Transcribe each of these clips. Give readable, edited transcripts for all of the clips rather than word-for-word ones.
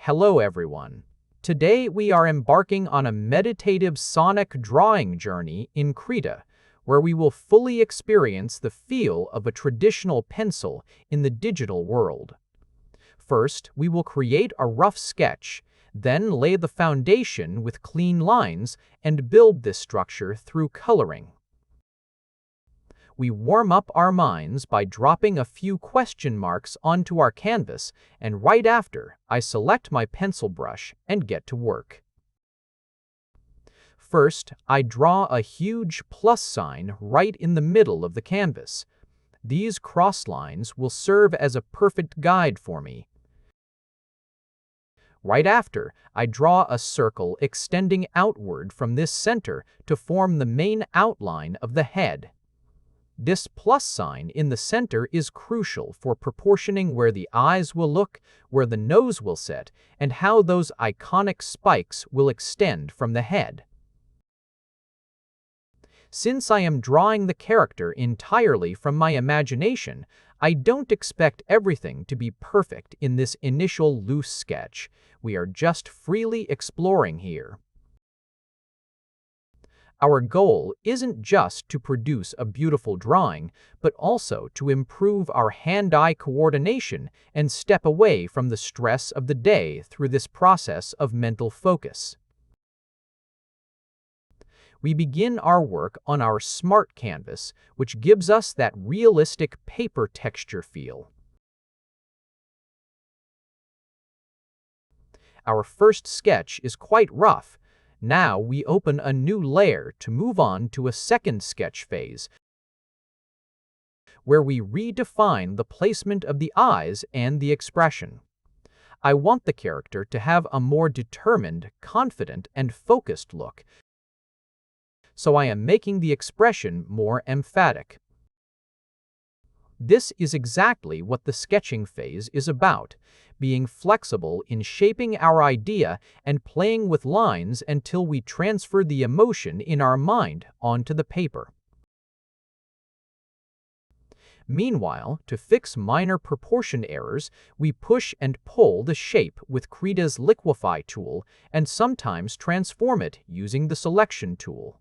Hello everyone. Today we are embarking on a meditative sonic drawing journey in Krita, where we will fully experience the feel of a traditional pencil in the digital world. First, we will create a rough sketch, then lay the foundation with clean lines and build this structure through coloring. We warm up our minds by dropping a few question marks onto our canvas, and right after, I select my pencil brush and get to work. First, I draw a huge plus sign right in the middle of the canvas. These cross lines will serve as a perfect guide for me. Right after, I draw a circle extending outward from this center to form the main outline of the head. This plus sign in the center is crucial for proportioning where the eyes will look, where the nose will sit, and how those iconic spikes will extend from the head. Since I am drawing the character entirely from my imagination, I don't expect everything to be perfect in this initial loose sketch. We are just freely exploring here. Our goal isn't just to produce a beautiful drawing, but also to improve our hand-eye coordination and step away from the stress of the day through this process of mental focus. We begin our work on our smart canvas, which gives us that realistic paper texture feel. Our first sketch is quite rough. Now we open a new layer to move on to a second sketch phase, where we redefine the placement of the eyes and the expression. I want the character to have a more determined, confident, and focused look, so I am making the expression more emphatic. This is exactly what the sketching phase is about, being flexible in shaping our idea and playing with lines until we transfer the emotion in our mind onto the paper. Meanwhile, to fix minor proportion errors, we push and pull the shape with Krita's liquefy tool and sometimes transform it using the selection tool.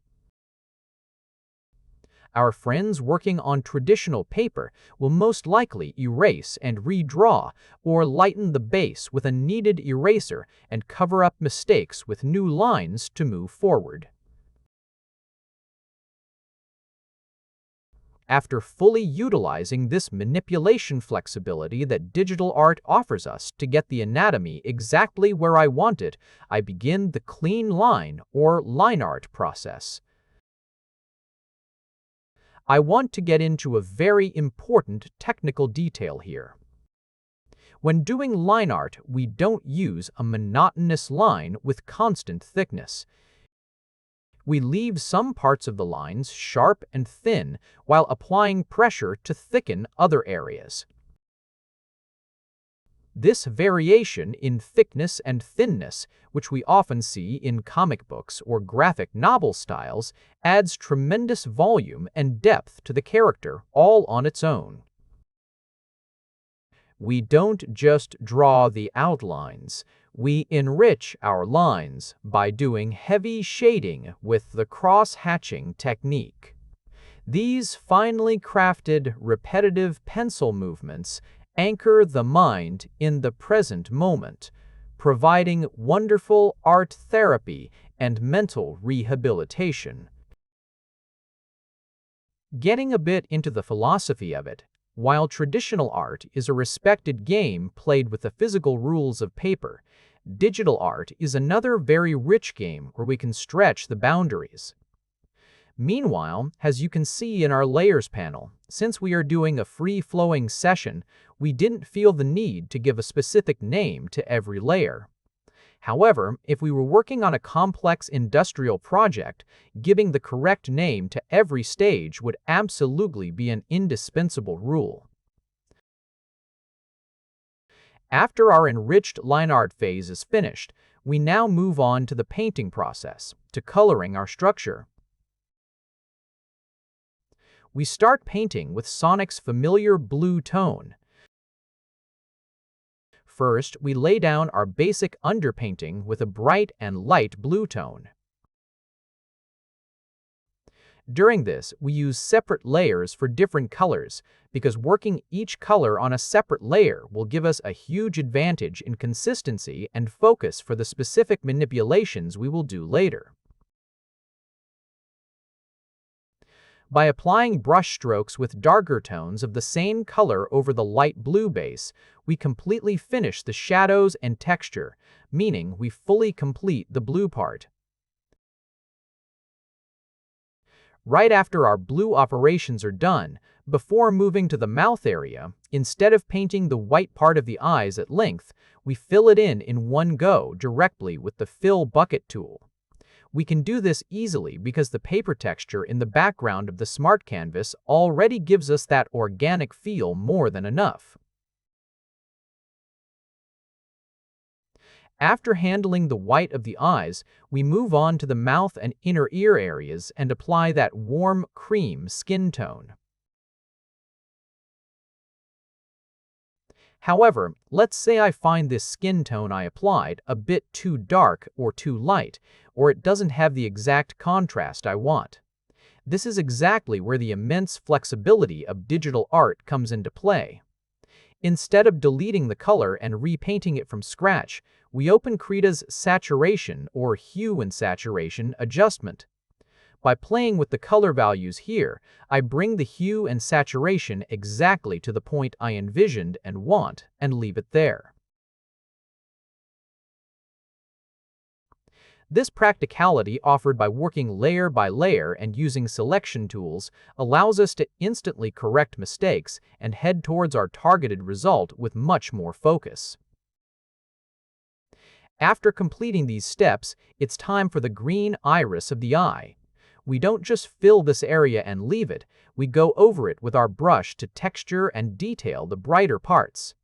Our friends working on traditional paper will most likely erase and redraw or lighten the base with a kneaded eraser and cover up mistakes with new lines to move forward. After fully utilizing this manipulation flexibility that digital art offers us to get the anatomy exactly where I want it, I begin the clean line or line art process. I want to get into a very important technical detail here. When doing line art, we don't use a monotonous line with constant thickness. We leave some parts of the lines sharp and thin while applying pressure to thicken other areas. This variation in thickness and thinness, which we often see in comic books or graphic novel styles, adds tremendous volume and depth to the character all on its own. We don't just draw the outlines, we enrich our lines by doing heavy shading with the cross-hatching technique. These finely crafted, repetitive pencil movements anchor the mind in the present moment, providing wonderful art therapy and mental rehabilitation. Getting a bit into the philosophy of it, while traditional art is a respected game played with the physical rules of paper, digital art is another very rich game where we can stretch the boundaries. Meanwhile, as you can see in our layers panel, since we are doing a free-flowing session, we didn't feel the need to give a specific name to every layer. However, if we were working on a complex industrial project, giving the correct name to every stage would absolutely be an indispensable rule. After our enriched line art phase is finished, we now move on to the painting process, to coloring our structure. We start painting with Sonic's familiar blue tone. First, we lay down our basic underpainting with a bright and light blue tone. During this, we use separate layers for different colors, because working each color on a separate layer will give us a huge advantage in consistency and focus for the specific manipulations we will do later. By applying brush strokes with darker tones of the same color over the light blue base, we completely finish the shadows and texture, meaning we fully complete the blue part. Right after our blue operations are done, before moving to the mouth area, instead of painting the white part of the eyes at length, we fill it in one go directly with the fill bucket tool. We can do this easily because the paper texture in the background of the smart canvas already gives us that organic feel more than enough. After handling the white of the eyes, we move on to the mouth and inner ear areas and apply that warm cream skin tone. However, let's say I find this skin tone I applied a bit too dark or too light, or it doesn't have the exact contrast I want. This is exactly where the immense flexibility of digital art comes into play. Instead of deleting the color and repainting it from scratch, we open Krita's saturation or hue and saturation adjustment. By playing with the color values here, I bring the hue and saturation exactly to the point I envisioned and want, and leave it there. This practicality offered by working layer by layer and using selection tools allows us to instantly correct mistakes and head towards our targeted result with much more focus. After completing these steps, it's time for the green iris of the eye. We don't just fill this area and leave it, we go over it with our brush to texture and detail the brighter parts.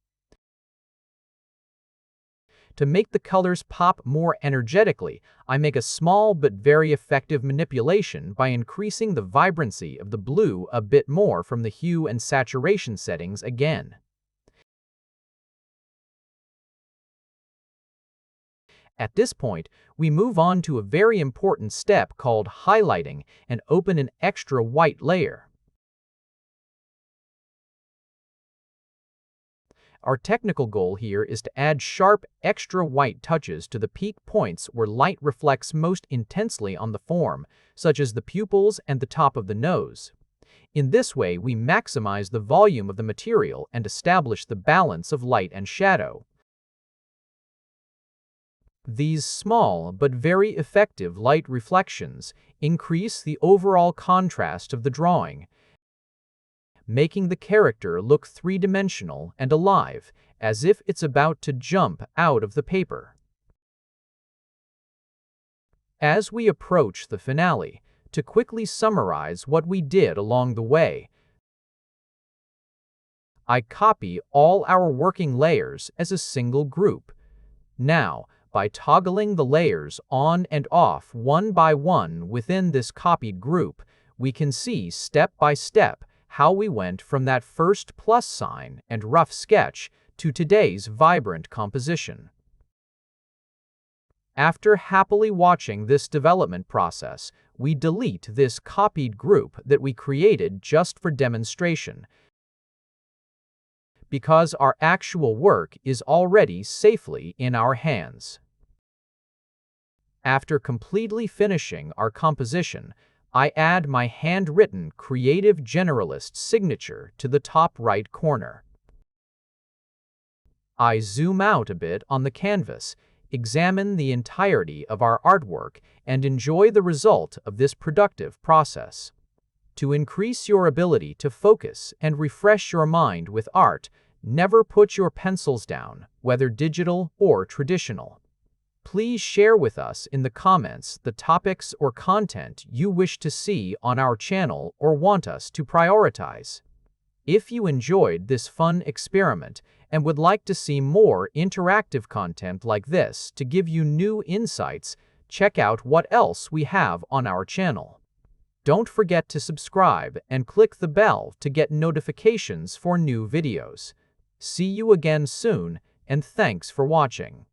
To make the colors pop more energetically, I make a small but very effective manipulation by increasing the vibrancy of the blue a bit more from the hue and saturation settings again. At this point, we move on to a very important step called highlighting and open an extra white layer. Our technical goal here is to add sharp, extra white touches to the peak points where light reflects most intensely on the form, such as the pupils and the top of the nose. In this way, we maximize the volume of the material and establish the balance of light and shadow. These small but very effective light reflections increase the overall contrast of the drawing, making the character look three-dimensional and alive, as if it's about to jump out of the paper. As we approach the finale, to quickly summarize what we did along the way, I copy all our working layers as a single group. Now, by toggling the layers on and off one by one within this copied group, we can see step by step how we went from that first plus sign and rough sketch to today's vibrant composition. After happily watching this development process, we delete this copied group that we created just for demonstration, because our actual work is already safely in our hands. After completely finishing our composition, I add my handwritten Creative Generalist signature to the top right corner. I zoom out a bit on the canvas, examine the entirety of our artwork, and enjoy the result of this productive process. To increase your ability to focus and refresh your mind with art, never put your pencils down, whether digital or traditional. Please share with us in the comments the topics or content you wish to see on our channel or want us to prioritize. If you enjoyed this fun experiment and would like to see more interactive content like this to give you new insights, check out what else we have on our channel. Don't forget to subscribe and click the bell to get notifications for new videos. See you again soon, and thanks for watching.